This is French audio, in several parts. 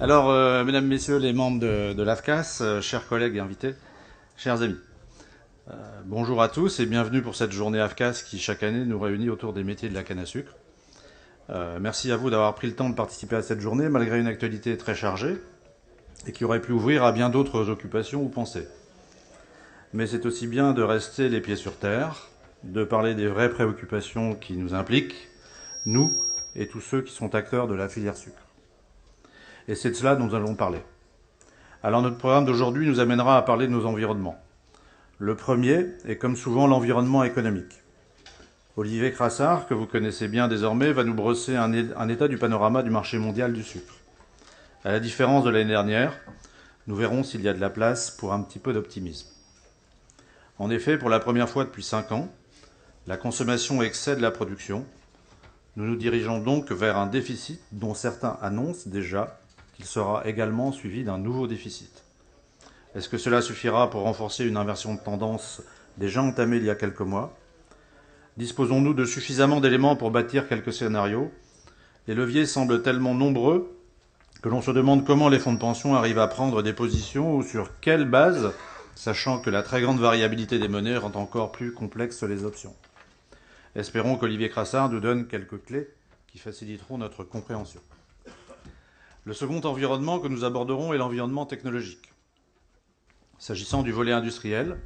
Alors, mesdames, messieurs les membres de l'AFCAS, chers collègues et invités, chers amis, bonjour à tous et bienvenue pour cette journée AFCAS qui, chaque année, nous réunit autour des métiers de la canne à sucre. Merci à vous d'avoir pris le temps de participer à cette journée, malgré une actualité très chargée et qui aurait pu ouvrir à bien d'autres occupations ou pensées. Mais c'est aussi bien de rester les pieds sur terre, de parler des vraies préoccupations qui nous impliquent, nous et tous ceux qui sont acteurs de la filière sucre. Et c'est de cela dont nous allons parler. Alors notre programme d'aujourd'hui nous amènera à parler de nos environnements. Le premier est comme souvent l'environnement économique. Olivier Crassard, que vous connaissez bien désormais, va nous brosser un état du panorama du marché mondial du sucre. À la différence de l'année dernière, nous verrons s'il y a de la place pour un petit peu d'optimisme. En effet, pour la première fois depuis 5 ans, la consommation excède la production. Nous nous dirigeons donc vers un déficit dont certains annoncent déjà qu'il sera également suivi d'un nouveau déficit. Est-ce que cela suffira pour renforcer une inversion de tendance déjà entamée il y a quelques mois? Disposons-nous de suffisamment d'éléments pour bâtir quelques scénarios? Les leviers semblent tellement nombreux que l'on se demande comment les fonds de pension arrivent à prendre des positions ou sur quelle base, sachant que la très grande variabilité des monnaies rend encore plus complexes les options. Espérons qu'Olivier Crassard nous donne quelques clés qui faciliteront notre compréhension. Le second environnement que nous aborderons est l'environnement technologique. S'agissant du volet industriel,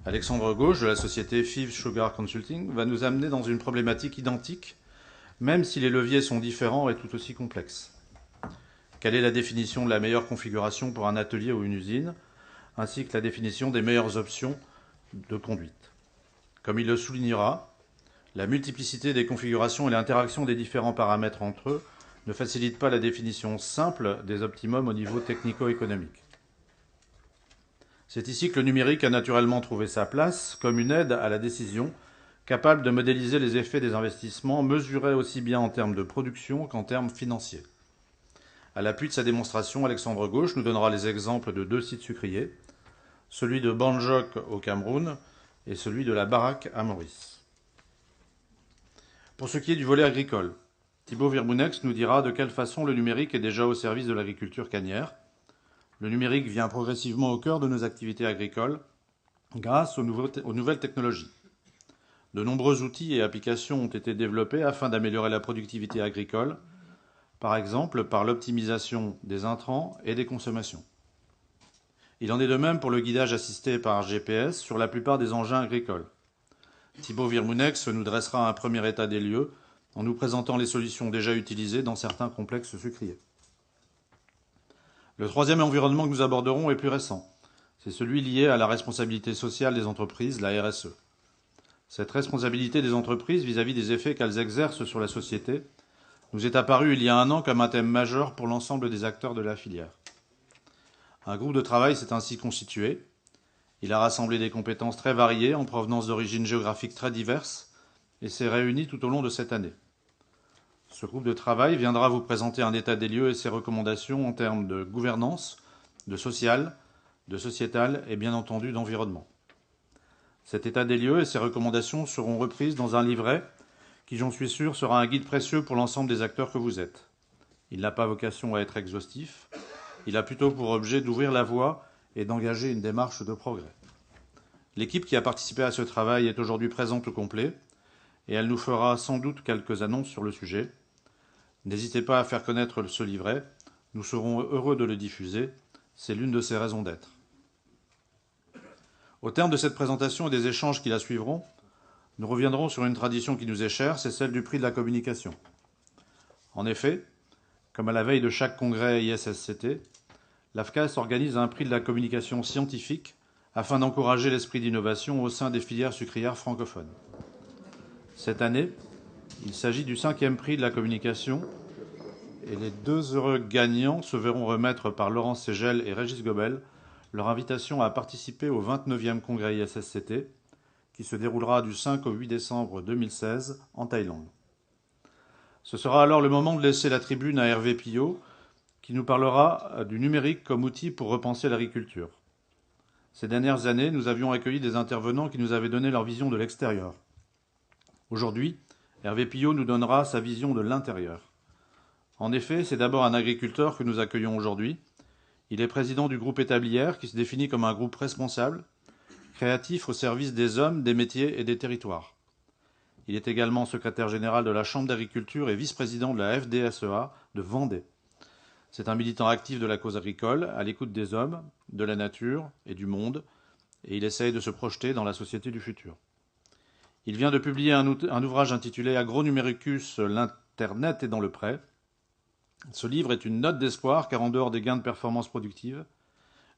Alexandre Gauche de la société Fives Sugar Consulting va nous amener dans une problématique identique, même si les leviers sont différents et tout aussi complexes. Quelle est la définition de la meilleure configuration pour un atelier ou une usine, ainsi que la définition des meilleures options de conduite? Comme il le soulignera, la multiplicité des configurations et l'interaction des différents paramètres entre eux ne facilite pas la définition simple des optimums au niveau technico-économique. C'est ici que le numérique a naturellement trouvé sa place comme une aide à la décision, capable de modéliser les effets des investissements, mesurés aussi bien en termes de production qu'en termes financiers. À l'appui de sa démonstration, Alexandre Gauche nous donnera les exemples de 2 sites sucriers, celui de Banjok au Cameroun et celui de la Baraque à Maurice. Pour ce qui est du volet agricole, Thibaut Virbounex nous dira de quelle façon le numérique est déjà au service de l'agriculture cannière. Le numérique vient progressivement au cœur de nos activités agricoles grâce aux nouvelles technologies. De nombreux outils et applications ont été développés afin d'améliorer la productivité agricole, par exemple par l'optimisation des intrants et des consommations. Il en est de même pour le guidage assisté par GPS sur la plupart des engins agricoles. Thibaut Virbounex nous dressera un premier état des lieux en nous présentant les solutions déjà utilisées dans certains complexes sucriers. Le troisième environnement que nous aborderons est plus récent. C'est celui lié à la responsabilité sociale des entreprises, la RSE. Cette responsabilité des entreprises vis-à-vis des effets qu'elles exercent sur la société nous est apparue il y a 1 an comme un thème majeur pour l'ensemble des acteurs de la filière. Un groupe de travail s'est ainsi constitué. Il a rassemblé des compétences très variées en provenance d'origines géographiques très diverses et s'est réuni tout au long de cette année. Ce groupe de travail viendra vous présenter un état des lieux et ses recommandations en termes de gouvernance, de social, de sociétal et bien entendu d'environnement. Cet état des lieux et ses recommandations seront reprises dans un livret qui, j'en suis sûr, sera un guide précieux pour l'ensemble des acteurs que vous êtes. Il n'a pas vocation à être exhaustif, il a plutôt pour objet d'ouvrir la voie et d'engager une démarche de progrès. L'équipe qui a participé à ce travail est aujourd'hui présente au complet et elle nous fera sans doute quelques annonces sur le sujet. N'hésitez pas à faire connaître ce livret, nous serons heureux de le diffuser, c'est l'une de ses raisons d'être. Au terme de cette présentation et des échanges qui la suivront, nous reviendrons sur une tradition qui nous est chère, c'est celle du prix de la communication. En effet, comme à la veille de chaque congrès ISSCT, l'AFCAS organise un prix de la communication scientifique afin d'encourager l'esprit d'innovation au sein des filières sucrières francophones. Cette année, il s'agit du 5e prix de la communication et les 2 heureux gagnants se verront remettre par Laurence Ségel et Régis Gobel leur invitation à participer au 29e congrès ISSCT qui se déroulera du 5 au 8 décembre 2016 en Thaïlande. Ce sera alors le moment de laisser la tribune à Hervé Pillot qui nous parlera du numérique comme outil pour repenser l'agriculture. Ces dernières années, nous avions accueilli des intervenants qui nous avaient donné leur vision de l'extérieur. Aujourd'hui, Hervé Pillot nous donnera sa vision de l'intérieur. En effet, c'est d'abord un agriculteur que nous accueillons aujourd'hui. Il est président du groupe Établière, qui se définit comme un groupe responsable, créatif au service des hommes, des métiers et des territoires. Il est également secrétaire général de la Chambre d'agriculture et vice-président de la FDSEA de Vendée. C'est un militant actif de la cause agricole, à l'écoute des hommes, de la nature et du monde, et il essaye de se projeter dans la société du futur. Il vient de publier un ouvrage intitulé Agronumericus, l'Internet est dans le prêt. Ce livre est une note d'espoir, car en dehors des gains de performance productive,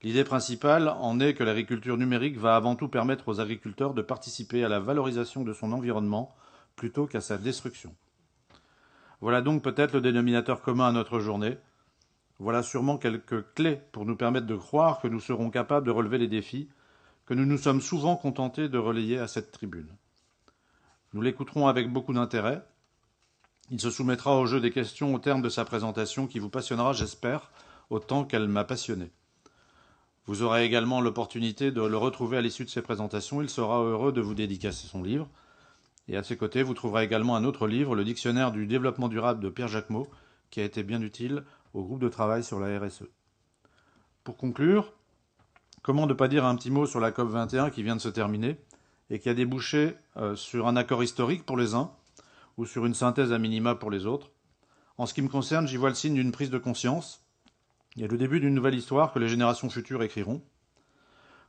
l'idée principale en est que l'agriculture numérique va avant tout permettre aux agriculteurs de participer à la valorisation de son environnement plutôt qu'à sa destruction. Voilà donc peut-être le dénominateur commun à notre journée. Voilà sûrement quelques clés pour nous permettre de croire que nous serons capables de relever les défis que nous nous sommes souvent contentés de relayer à cette tribune. Nous l'écouterons avec beaucoup d'intérêt. Il se soumettra au jeu des questions au terme de sa présentation qui vous passionnera, j'espère, autant qu'elle m'a passionné. Vous aurez également l'opportunité de le retrouver à l'issue de ses présentations. Il sera heureux de vous dédicacer son livre. Et à ses côtés, vous trouverez également un autre livre, le Dictionnaire du développement durable de Pierre Jacquemot, qui a été bien utile au groupe de travail sur la RSE. Pour conclure, comment ne pas dire un petit mot sur la COP21 qui vient de se terminer et qui a débouché sur un accord historique pour les uns ou sur une synthèse à minima pour les autres. En ce qui me concerne, j'y vois le signe d'une prise de conscience et le début d'une nouvelle histoire que les générations futures écriront.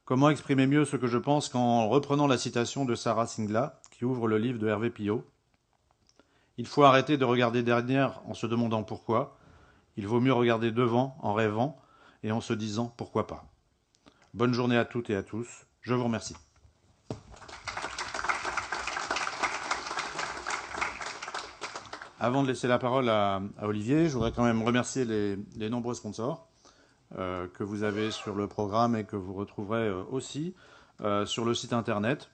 Comment exprimer mieux ce que je pense qu'en reprenant la citation de Sarah Singla, qui ouvre le livre de Hervé Pillot. Il faut arrêter de regarder derrière en se demandant pourquoi. Il vaut mieux regarder devant en rêvant et en se disant pourquoi pas. Bonne journée à toutes et à tous. Je vous remercie. Avant de laisser la parole à Olivier, je voudrais quand même remercier les nombreux sponsors que vous avez sur le programme et que vous retrouverez aussi sur le site internet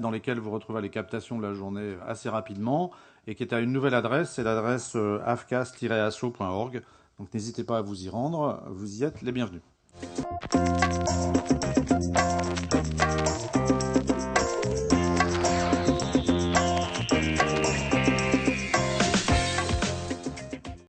dans lequel vous retrouverez les captations de la journée assez rapidement et qui est à une nouvelle adresse, c'est l'adresse afcas-asso.org. Donc n'hésitez pas à vous y rendre, vous y êtes les bienvenus.